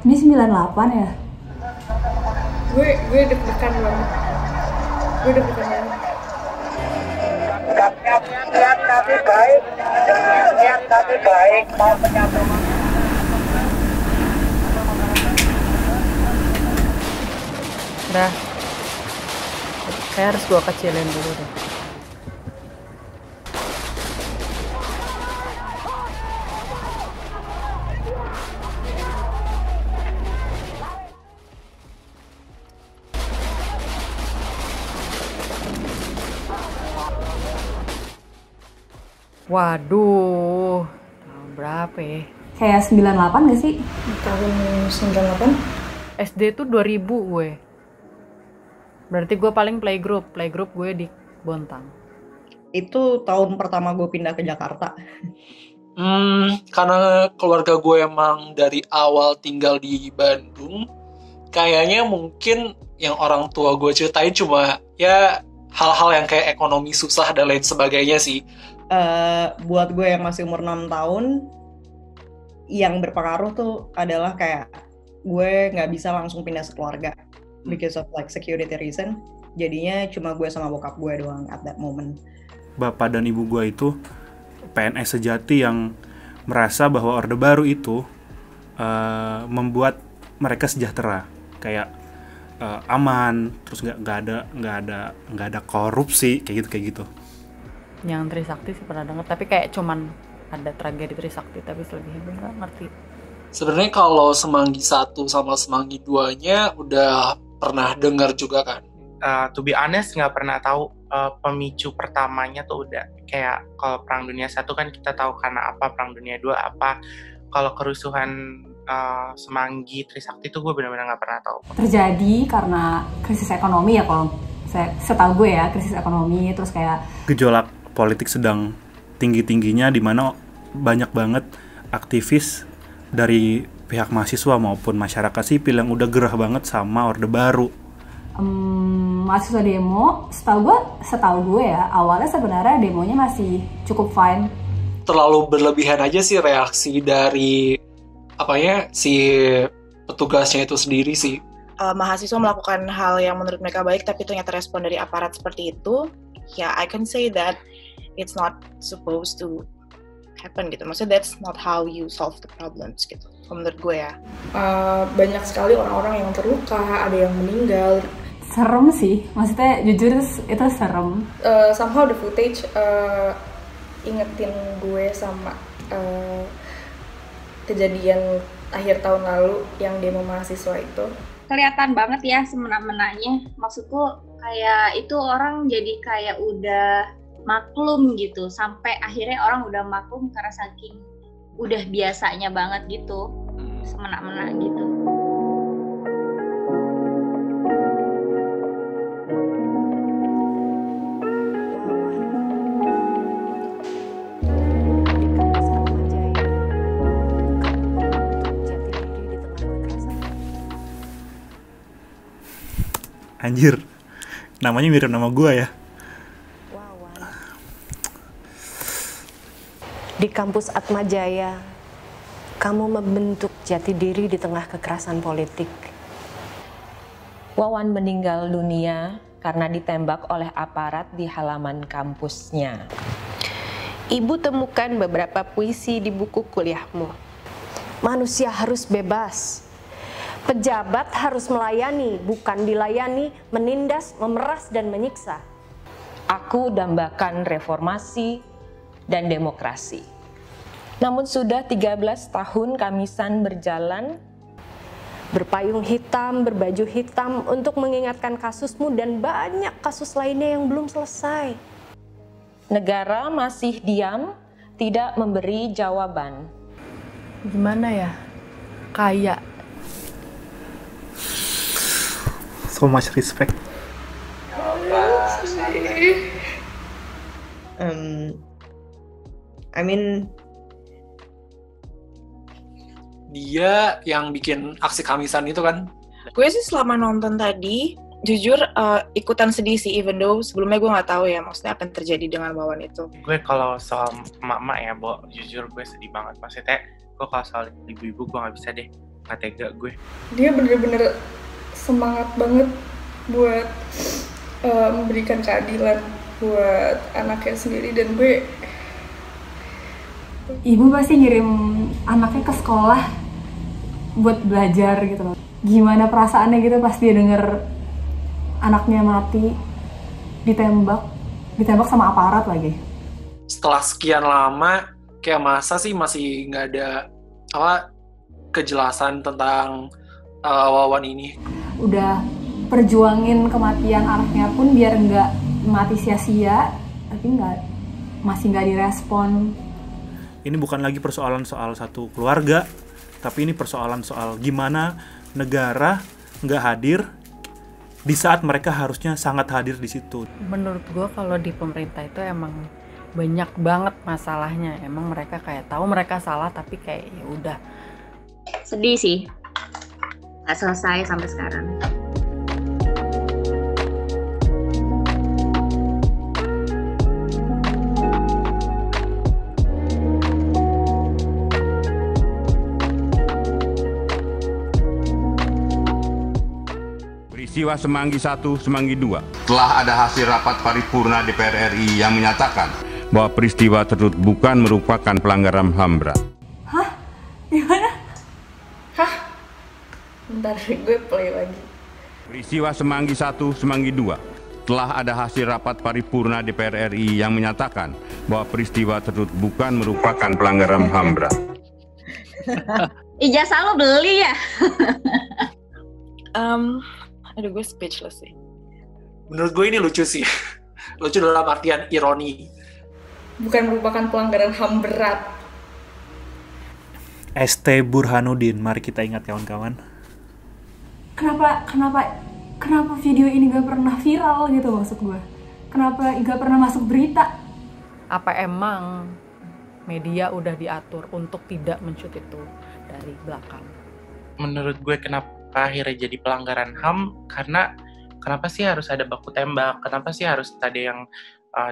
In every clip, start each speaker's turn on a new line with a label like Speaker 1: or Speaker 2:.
Speaker 1: Ini 98 ya?
Speaker 2: Gue deg-degan banget.
Speaker 3: Niat kami baik mau menyambung.
Speaker 4: Udah, kayak harus gue kecilin dulu deh. Waduh, tahun berapa ya?
Speaker 1: Kayak 98 gak sih?
Speaker 2: Tahun 98.
Speaker 4: SD tuh 2000 gue. Berarti gue paling playgroup gue di Bontang.
Speaker 5: Itu tahun pertama gue pindah ke Jakarta.
Speaker 6: Karena keluarga gue emang dari awal tinggal di Bandung, kayaknya mungkin yang orang tua gue ceritain cuma ya hal-hal yang kayak ekonomi susah dan lain sebagainya sih.
Speaker 5: Buat gue yang masih umur 6 tahun, yang berpengaruh tuh adalah kayak gue nggak bisa langsung pindah sekeluarga because of like security reason. Jadinya cuma gue sama bokap gue doang at that moment.
Speaker 7: Bapak dan ibu gue itu PNS sejati yang merasa bahwa Orde Baru itu membuat mereka sejahtera, kayak aman, terus nggak ada korupsi kayak gitu.
Speaker 4: Yang Trisakti sih pernah denger, tapi kayak cuman ada tragedi Trisakti, tapi selebihnya gue nggak ngerti.
Speaker 6: Sebenarnya kalau Semanggi 1 sama Semanggi 2-nya udah pernah dengar juga kan?
Speaker 8: To be honest nggak pernah tahu pemicu pertamanya tuh udah kayak kalau Perang Dunia 1 kan kita tahu karena apa, Perang Dunia 2 apa. Kalau kerusuhan Semanggi Trisakti tuh gue benar-benar nggak pernah tahu.
Speaker 1: Terjadi karena krisis ekonomi ya, kalau setahu gue ya, krisis ekonomi, terus kayak
Speaker 7: gejolak politik sedang tinggi-tingginya, di mana banyak banget aktivis dari pihak mahasiswa maupun masyarakat sipil yang udah gerah banget sama Orde Baru.
Speaker 1: Mahasiswa demo, setahu gue ya, awalnya sebenarnya demonya masih cukup fine.
Speaker 6: Terlalu berlebihan aja sih reaksi dari si petugasnya itu sendiri sih.
Speaker 2: Mahasiswa melakukan hal yang menurut mereka baik, tapi ternyata respon dari aparat seperti itu, ya I can say that it's not supposed to happen gitu. Maksudnya that's not how you solve the problems gitu. Menurut gue ya. Banyak sekali orang-orang yang terluka, ada yang meninggal.
Speaker 1: Serem sih, maksudnya jujur itu serem.
Speaker 2: Somehow the footage ingetin gue sama kejadian akhir tahun lalu yang demo mahasiswa itu.
Speaker 9: Kelihatan banget ya semena-menanya. Maksudku kayak itu orang jadi kayak udah maklum gitu, sampai akhirnya orang udah maklum karena saking udah biasanya banget gitu, semena-mena gitu.
Speaker 7: Anjir, namanya mirip nama gue ya.
Speaker 10: Di kampus Atmajaya, kamu membentuk jati diri di tengah kekerasan politik.
Speaker 11: Wawan meninggal dunia karena ditembak oleh aparat di halaman kampusnya.
Speaker 10: Ibu temukan beberapa puisi di buku kuliahmu. Manusia harus bebas. Pejabat harus melayani, bukan dilayani, menindas, memeras, dan menyiksa.
Speaker 11: Aku dambakan reformasi dan demokrasi. Namun sudah 13 tahun Kamisan berjalan,
Speaker 10: berpayung hitam, berbaju hitam untuk mengingatkan kasusmu dan banyak kasus lainnya yang belum selesai.
Speaker 11: Negara masih diam, tidak memberi jawaban.
Speaker 4: Gimana ya? Kayak
Speaker 7: So much respect.
Speaker 5: I mean,
Speaker 6: dia yang bikin aksi Kamisan itu kan.
Speaker 2: Gue sih selama nonton tadi, jujur ikutan sedih sih, even though sebelumnya gue nggak tahu ya maksudnya apa yang terjadi dengan Wawan itu.
Speaker 8: Gue kalau soal emak-emak ya, Bo, jujur gue sedih banget. Maksudnya gue kalau soal ibu-ibu gue nggak bisa deh. nggak tega gue.
Speaker 12: Dia bener-bener semangat banget buat memberikan keadilan buat anaknya sendiri, dan gue
Speaker 1: ibu pasti ngirim anaknya ke sekolah buat belajar gitu loh. Gimana perasaannya gitu pas dia denger anaknya mati, ditembak sama aparat lagi.
Speaker 6: Setelah sekian lama, kayak masa sih masih nggak ada kejelasan tentang Wawan ini.
Speaker 1: Udah perjuangin kematian anaknya pun biar nggak mati sia-sia, tapi masih nggak direspon.
Speaker 7: Ini bukan lagi persoalan soal satu keluarga, tapi ini persoalan soal gimana negara nggak hadir di saat mereka harusnya sangat hadir di situ.
Speaker 4: Menurut gue kalau di pemerintah itu emang banyak banget masalahnya. Emang mereka kayak tahu mereka salah tapi kayak ya udah.
Speaker 9: Sedih sih, nggak selesai sampai sekarang.
Speaker 13: Peristiwa Semanggi 1, Semanggi 2. Telah ada hasil rapat paripurna DPR RI yang menyatakan bahwa peristiwa tersebut bukan merupakan pelanggaran HAM berat.
Speaker 1: Hah? Gimana?
Speaker 12: Hah? Bentar, gue play lagi.
Speaker 13: Peristiwa Semanggi 1, Semanggi 2. Telah ada hasil rapat paripurna DPR RI yang menyatakan bahwa peristiwa tersebut bukan merupakan pelanggaran HAM berat.
Speaker 9: Ijazah lo beli ya?
Speaker 2: Aduh, gue speechless sih.
Speaker 6: Menurut gue ini lucu sih. Lucu dalam artian ironi.
Speaker 12: Bukan merupakan pelanggaran HAM berat.
Speaker 7: ST Burhanuddin, mari kita ingat kawan-kawan.
Speaker 1: Kenapa video ini gak pernah viral gitu maksud gue? Kenapa gak pernah masuk berita?
Speaker 4: Apa emang media udah diatur untuk tidak men-shoot itu dari belakang?
Speaker 8: Menurut gue kenapa akhirnya jadi pelanggaran HAM, karena kenapa sih harus ada baku tembak, kenapa sih harus ada yang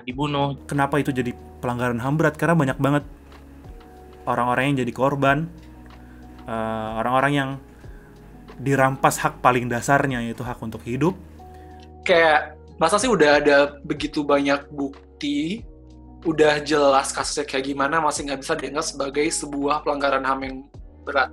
Speaker 8: dibunuh.
Speaker 7: Kenapa itu jadi pelanggaran HAM berat? Karena banyak banget orang-orang yang jadi korban, orang-orang yang dirampas hak paling dasarnya, yaitu hak untuk hidup.
Speaker 6: Kayak masa sih udah ada begitu banyak bukti, udah jelas kasusnya kayak gimana, masih nggak bisa dianggap sebagai sebuah pelanggaran HAM yang berat.